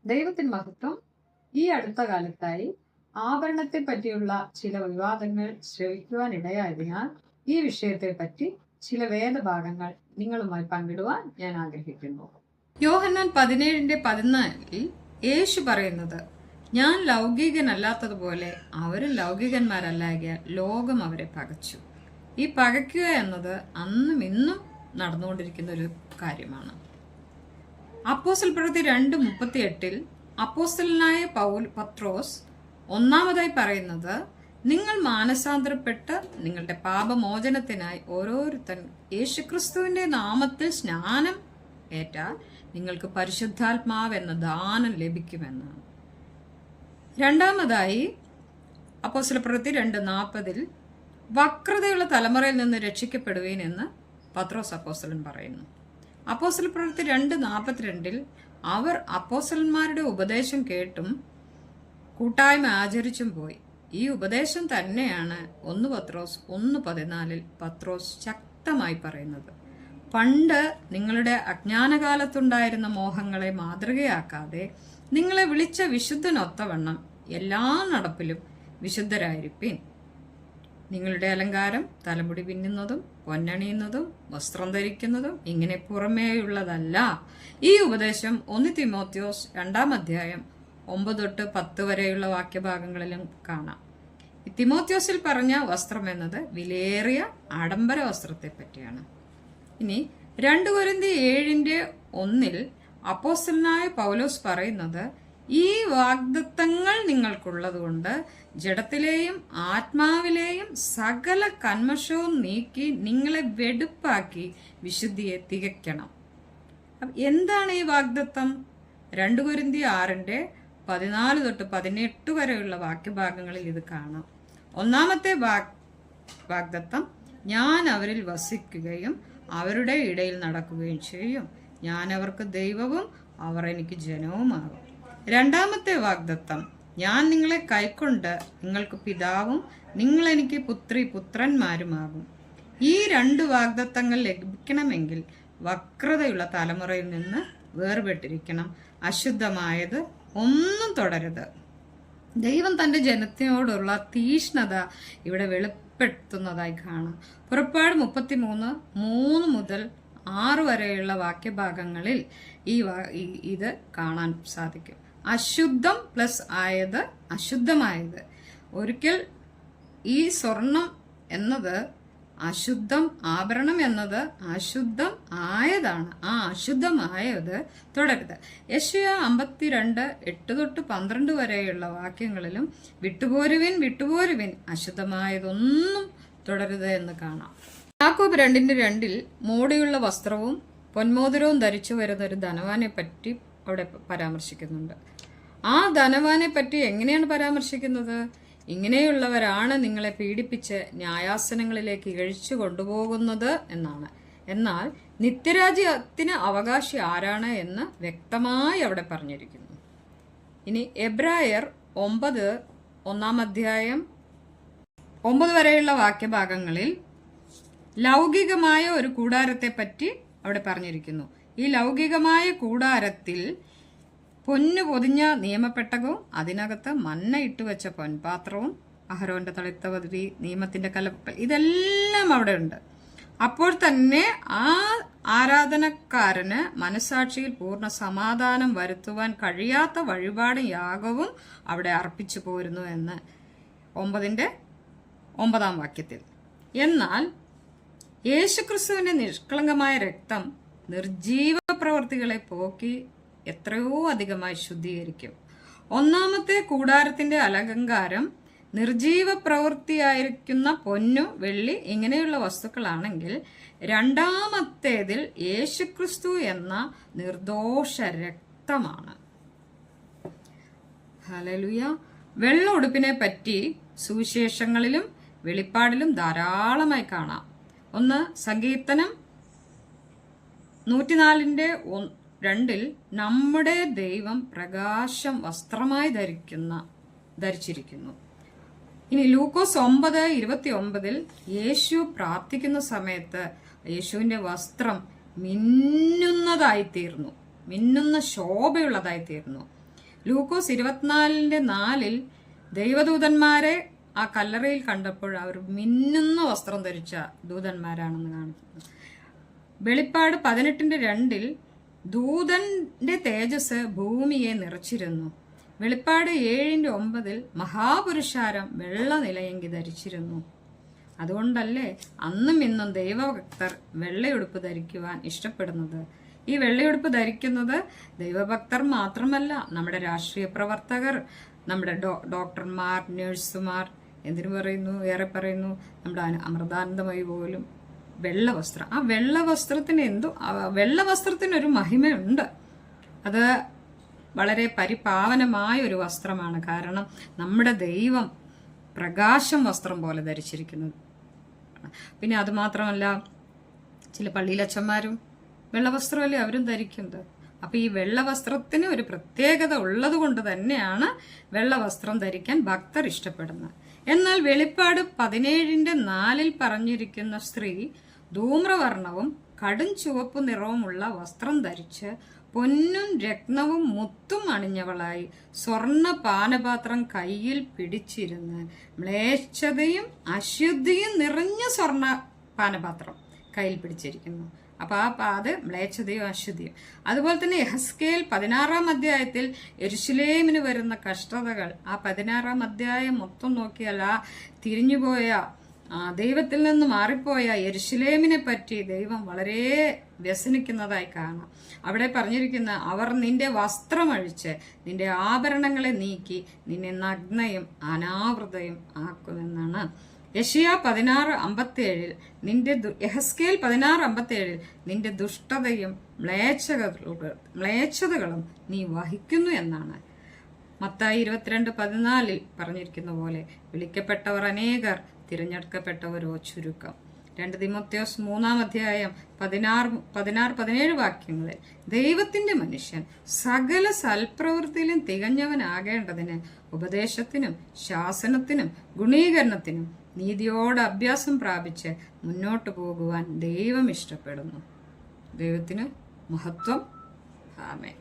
ദൈവത്തിന് മഹത്വം. ഈ അടുത്ത കാലത്തായി ആഭരണത്തെ പറ്റിയുള്ള ചില വിവാദങ്ങൾ ശ്രവിക്കുവാൻ ഇടയായതിനാൽ ഈ വിഷയത്തെ പറ്റി ചില വേദഭാഗങ്ങൾ നിങ്ങളുമായി പങ്കിടുവാൻ ഞാൻ ആഗ്രഹിക്കുന്നു. യോഹന്നാൻ 17:14 യേശു പറയുന്നത്, ഞാൻ ലൗകികനല്ലാത്തതുപോലെ അവരും ലൗകികന്മാരല്ലാകിയാൽ ലോകം അവരെ പകച്ചു. ഈ പകയ്ക്കുക എന്നത് അന്നും ഇന്നും നടന്നുകൊണ്ടിരിക്കുന്ന ഒരു കാര്യമാണ്. അപ്പോസ്തല പ്രവൃത്തി 2:38 അപ്പോസ്തലനായ പത്രോസ് ഒന്നാമതായി പറയുന്നത്, നിങ്ങൾ മാനസാന്തരപ്പെട്ട് നിങ്ങളുടെ പാപമോചനത്തിനായി ഓരോരുത്തൻ യേശുക്രിസ്തുവിന്റെ നാമത്തിൽ സ്നാനം ഏറ്റാൽ നിങ്ങൾക്ക് പരിശുദ്ധാത്മാവ് എന്ന ദാനം ലഭിക്കുമെന്നാണ്. രണ്ടാമതായി അപ്പോസ്തല പ്രവൃത്തി 2:40 വക്രതയുള്ള തലമുറയിൽ നിന്ന് രക്ഷിക്കപ്പെടുവീൻ എന്ന് പത്രോസ് അപ്പോസ്തലൻ പറയുന്നു. അപ്പോസ്തല പ്രവൃത്തി 2:42 അവർ അപ്പോസ്തലന്മാരുടെ ഉപദേശം കേട്ടും കൂട്ടായ്മ ആചരിച്ചും പോയി. ഈ ഉപദേശം തന്നെയാണ് 1 പത്രോസ് 1:14 പത്രോസ് ശക്തമായി പറയുന്നത്. പണ്ട് നിങ്ങളുടെ അജ്ഞാനകാലത്തുണ്ടായിരുന്ന മോഹങ്ങളെ മാതൃകയാക്കാതെ നിങ്ങളെ വിളിച്ച വിശുദ്ധനൊത്തവണ്ണം എല്ലാ നടപ്പിലും വിശുദ്ധരായിരിപ്പീൻ. നിങ്ങളുടെ അലങ്കാരം തലമുടി പിന്നുന്നതും പൊന്നണിയുന്നതും വസ്ത്രം ധരിക്കുന്നതും ഇങ്ങനെ പുറമേയുള്ളതല്ല. ഈ ഉപദേശം 1 തിമോത്തിയോസ് 2:9-10 വരെയുള്ള വാക്യഭാഗങ്ങളിലും കാണാം. തിമോത്തിയോസിൽ പറഞ്ഞ വസ്ത്രം എന്നത് വിലയേറിയ ആഡംബര വസ്ത്രത്തെ പറ്റിയാണ്. ഇനി 2 കൊരിന്ത്യർ 7:1 അപ്പോസ്തലനായ പൗലോസ് പറയുന്നത്, ഈ വാഗ്ദത്തങ്ങൾ നിങ്ങൾക്കുള്ളതുകൊണ്ട് ജഡത്തിലെയും ആത്മാവിലെയും സകല കന്മഷവും നീക്കി നിങ്ങളെ വെടുപ്പാക്കി വിശുദ്ധിയെ തികയ്ക്കണം. എന്താണ് ഈ വാഗ്ദത്തം? 2 കൊരിന്ത്യർ 6:14-18 വരെയുള്ള വാക്യഭാഗങ്ങളിൽ ഇത് കാണാം. ഒന്നാമത്തെ വാഗ്ദത്തം, ഞാൻ അവരിൽ വസിക്കുകയും അവരുടെ ഇടയിൽ നടക്കുകയും ചെയ്യും. ഞാൻ അവർക്ക് ദൈവവും അവർ എനിക്ക് ജനവുമാകും. രണ്ടാമത്തെ വാഗ്ദത്തം, ഞാൻ നിങ്ങളെ കൈക്കൊണ്ട് നിങ്ങൾക്ക് പിതാവും നിങ്ങൾ എനിക്ക് പുത്രന്മാരുമാകും. ഈ 2 വാഗ്ദത്തങ്ങൾ ലഭിക്കണമെങ്കിൽ വക്രതയുള്ള തലമുറയിൽ നിന്ന് വേർപെട്ടിരിക്കണം. അശുദ്ധമായത് ഒന്നും തുടരുത്. ദൈവം തന്റെ ജനത്തിനോടുള്ള തീഷ്ണത ഇവിടെ വെളിപ്പെടുത്തുന്നതായി കാണാം. പുറപ്പാട് 33:3-6 വരെയുള്ള വാക്യഭാഗങ്ങളിൽ ഇത് കാണാൻ സാധിക്കും. അശുദ്ധം പ്ലസ് ആയത്, അശുദ്ധമായത്. ഒരിക്കൽ ഈ സ്വർണം എന്നത് അശുദ്ധം, ആഭരണം എന്നത് അശുദ്ധം ആയതാണ്. ആ അശുദ്ധമായത് തുടരുത്. യെശയ്യാ 52:8-12 വരെയുള്ള വാക്യങ്ങളിലും വിട്ടുപോരുവിൻ അശുദ്ധമായതൊന്നും തുടരുത് എന്ന് കാണാം. യാക്കോബ് 2:2 മോടിയുള്ള വസ്ത്രവും പൊന്മോതിരവും ധരിച്ചു വരുന്ന ഒരു ധനവാനെ പറ്റി അവിടെ പരാമർശിക്കുന്നുണ്ട്. ആ ധനവാനെ പറ്റി എങ്ങനെയാണ് പരാമർശിക്കുന്നത്? ഇങ്ങനെയുള്ളവരാണ് നിങ്ങളെ പീഡിപ്പിച്ച് ന്യായാസനങ്ങളിലേക്ക് ഇഴച്ചു കൊണ്ടുപോകുന്നത് എന്നാണ്. എന്നാൽ നിത്യരാജ്യത്തിന് അവകാശി ആരാണ് എന്ന് വ്യക്തമായി അവിടെ പറഞ്ഞിരിക്കുന്നു. ഇനി എബ്രായർ 9 വരെയുള്ള വാക്യഭാഗങ്ങളിൽ ലൗകികമായ ഒരു കൂടാരത്തെ പറ്റി അവിടെ പറഞ്ഞിരിക്കുന്നു. ഈ ലൗകികമായ കൂടാരത്തിൽ പൊന്നു പൊതിഞ്ഞ നിയമപ്പെട്ടകവും അതിനകത്ത് മന്ന ഇട്ടുവെച്ച പൊൻപാത്രവും അഹരോന്റെ തളിത്തവതി നിയമത്തിന്റെ കലപ്പൽ ഇതെല്ലാം അവിടെ ഉണ്ട്. അപ്പോൾ തന്നെ ആ ആരാധനക്കാരന് മനസാക്ഷിയിൽ പൂർണ്ണ സമാധാനം വരുത്തുവാൻ കഴിയാത്ത വഴിപാടും യാഗവും അവിടെ അർപ്പിച്ചു പോരുന്നു എന്ന് 9:9 വാക്യത്തിൽ. എന്നാൽ യേശുക്രിസ്തുവിന്റെ നിഷ്കളങ്കമായ രക്തം നിർജീവ പ്രവൃത്തികളെ പോക്കി എത്രയോ അധികമായി ശുദ്ധീകരിക്കും. ഒന്നാമത്തെ കൂടാരത്തിന്റെ അലങ്കാരം നിർജീവ പ്രവൃത്തിയായിരിക്കുന്ന പൊന്നു, വെള്ളി ഇങ്ങനെയുള്ള വസ്തുക്കളാണെങ്കിൽ രണ്ടാമത്തേതിൽ യേശുക്രിസ്തു എന്ന നിർദോഷ രക്തമാണ്. ഹല്ലേലൂയ. വെള്ള ഉടുപ്പിനെ പറ്റി സുവിശേഷങ്ങളിലും വെളിപ്പാടിലും ധാരാളമായി കാണാം. ഒന്ന് സങ്കീർത്തനം 104:2 നമ്മുടെ ദൈവം പ്രകാശം വസ്ത്രമായി ധരിച്ചിരിക്കുന്നു. ഇനി ലൂക്കോസ് 9:29 യേശു പ്രാർത്ഥിക്കുന്ന സമയത്ത് യേശുവിന്റെ വസ്ത്രം മിന്നുന്ന ശോഭയുള്ളതായി തീർന്നു. ലൂക്കോസ് 24:4 ദൈവദൂതന്മാരെ ആ കല്ലറയിൽ കണ്ടപ്പോൾ അവർ മിന്നുന്ന വസ്ത്രം ധരിച്ച ദൂതന്മാരാണെന്ന് കാണിക്കുന്നു. വെളിപ്പാട് 18:2 ദൂതന്റെ തേജസ് ഭൂമിയെ നിറച്ചിരുന്നു. വെളിപ്പാട് 7:9 മഹാപുരുഷാരം വെള്ള നിലയങ്കി ധരിച്ചിരുന്നു. അതുകൊണ്ടല്ലേ അന്നും ഇന്നും ദൈവഭക്തർ വെള്ളയുടുപ്പ് ധരിക്കുവാൻ ഇഷ്ടപ്പെടുന്നത്. ഈ വെള്ളയുടുപ്പ് ധരിക്കുന്നത് ദൈവഭക്തർ മാത്രമല്ല, നമ്മുടെ രാഷ്ട്രീയ പ്രവർത്തകർ, നമ്മുടെ ഡോക്ടർമാർ, നഴ്സുമാർ, എന്തിനു പറയുന്നു, ഏറെ പറയുന്നു നമ്മുടെ അമൃതാനന്ദമയി പോലും വെള്ള വസ്ത്രം. ആ വെള്ള വസ്ത്രത്തിനൊരു മഹിമയുണ്ട്. അത് വളരെ പരിപാവനമായ ഒരു വസ്ത്രമാണ്. കാരണം നമ്മുടെ ദൈവം പ്രകാശം വസ്ത്രം പോലെ ധരിച്ചിരിക്കുന്നത്. പിന്നെ അതുമാത്രമല്ല, ചില പള്ളിയിലച്ചന്മാരും വെള്ളവസ്ത്രമല്ലേ അവരും ധരിക്കുന്നത്. അപ്പൊ ഈ വെള്ളവസ്ത്രത്തിന് ഒരു പ്രത്യേകത ഉള്ളത് കൊണ്ട് തന്നെയാണ് വെള്ളവസ്ത്രം ധരിക്കാൻ ഭക്തർ ഇഷ്ടപ്പെടുന്നത്. എന്നാൽ വെളിപ്പാട് 17:4 പറഞ്ഞിരിക്കുന്ന സ്ത്രീ ധൂമ്രവർണവും കടും ചുവപ്പ് നിറവുമുള്ള വസ്ത്രം ധരിച്ച് പൊന്നും രത്നവും മുത്തും അണിഞ്ഞവളായി സ്വർണ്ണ പാനപാത്രം കയ്യിൽ പിടിച്ചിരുന്ന് മ്ലേച്ഛതയും അശുദ്ധിയും നിറഞ്ഞ സ്വർണ്ണ പാനപാത്രം കയ്യിൽ പിടിച്ചിരിക്കുന്നു. അപ്പൊ അത് മ്ലേച്ഛതയും അശുദ്ധിയും. അതുപോലെ തന്നെ യെഹെസ്കേൽ 16-ാം അധ്യായത്തിൽ യെരുശലേമിന് വരുന്ന കഷ്ടതകൾ, ആ 16-ാം അധ്യായം മൊത്തം നോക്കിയാൽ ആ തിരിഞ്ഞുപോയ ദൈവത്തിൽ നിന്ന് മാറിപ്പോയ യെരുശലേമിനെ പറ്റി ദൈവം വളരെ വ്യസനിക്കുന്നതായി കാണാം. അവിടെ പറഞ്ഞിരിക്കുന്ന, അവർ നിന്റെ വസ്ത്രമഴിച്ച് നിന്റെ ആഭരണങ്ങളെ നീക്കി നിന്നെ നഗ്നയും അനാവൃതയും ആക്കുമെന്നാണ്. യെശയ്യാ 16:57 യെഹെസ്കേൽ 16:57 നിന്റെ ദുഷ്ടതയും മ്ലേച്ഛതകളും നീ വഹിക്കുന്നു എന്നാണ്. മത്തായി 22:14 പറഞ്ഞിരിക്കുന്ന പോലെ വിളിക്കപ്പെട്ടവർ അനേകർ, തിരഞ്ഞെടുക്കപ്പെട്ടവരോ ചുരുക്കം. 2 തിമോഥെയോസ് 3-ാം അധ്യായം 16-17 വാക്യങ്ങളിൽ ദൈവത്തിന്റെ മനുഷ്യൻ സകല സൽപ്രവൃത്തിയിലും തികഞ്ഞവനാകേണ്ടതിന് ഉപദേശത്തിനും ശാസനത്തിനും ഗുണീകരണത്തിനും നീതിയോട് അഭ്യാസം പ്രാപിച്ച് മുന്നോട്ടു പോകുവാൻ ദൈവം ഇഷ്ടപ്പെടുന്നു. ദൈവത്തിന് മഹത്വം. ആമേൻ.